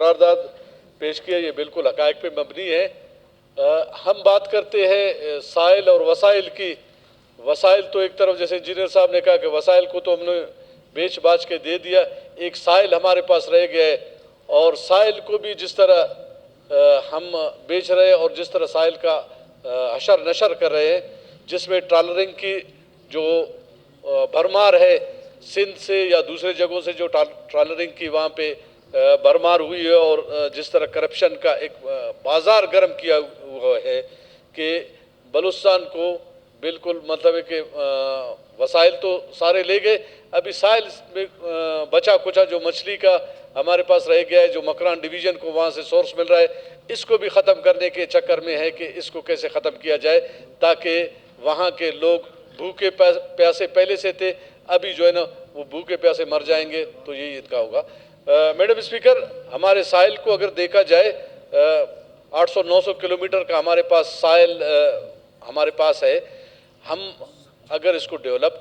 قرارداد پیش کیا یہ بالکل حقائق پہ مبنی ہے۔ ہم بات کرتے ہیں سائل اور وسائل کی۔ وسائل تو ایک طرف جیسے انجینئر صاحب نے کہا کہ وسائل کو تو ہم نے بیچ باچ کے دے دیا، ایک سائل ہمارے پاس رہ گیا ہے، اور سائل کو بھی جس طرح ہم بیچ رہے ہیں اور جس طرح سائل کا حشر نشر کر رہے ہیں، جس میں ٹرالرنگ کی جو بھرمار ہے، سندھ سے یا دوسرے جگہوں سے جو ٹرالرنگ کی وہاں پہ بھرمار ہوئی ہے، اور جس طرح کرپشن کا ایک بازار گرم کیا ہوا ہے کہ بلوچستان کو بالکل مطلب ہے کہ وسائل تو سارے لے گئے، ابھی سائل میں بچا کچا جو مچھلی کا ہمارے پاس رہ گیا ہے، جو مکران ڈویژن کو وہاں سے سورس مل رہا ہے، اس کو بھی ختم کرنے کے چکر میں ہے کہ اس کو کیسے ختم کیا جائے تاکہ وہاں کے لوگ بھوکے پیاسے پہلے سے تھے، ابھی جو ہے نا وہ بھوکے پیاسے مر جائیں گے، تو یہی ان کا ہوگا۔ میڈم اسپیکر، ہمارے ساحل کو اگر دیکھا جائے 800-900 کلومیٹر کا ہمارے پاس ساحل ہمارے پاس ہے، ہم اگر اس کو ڈیولپ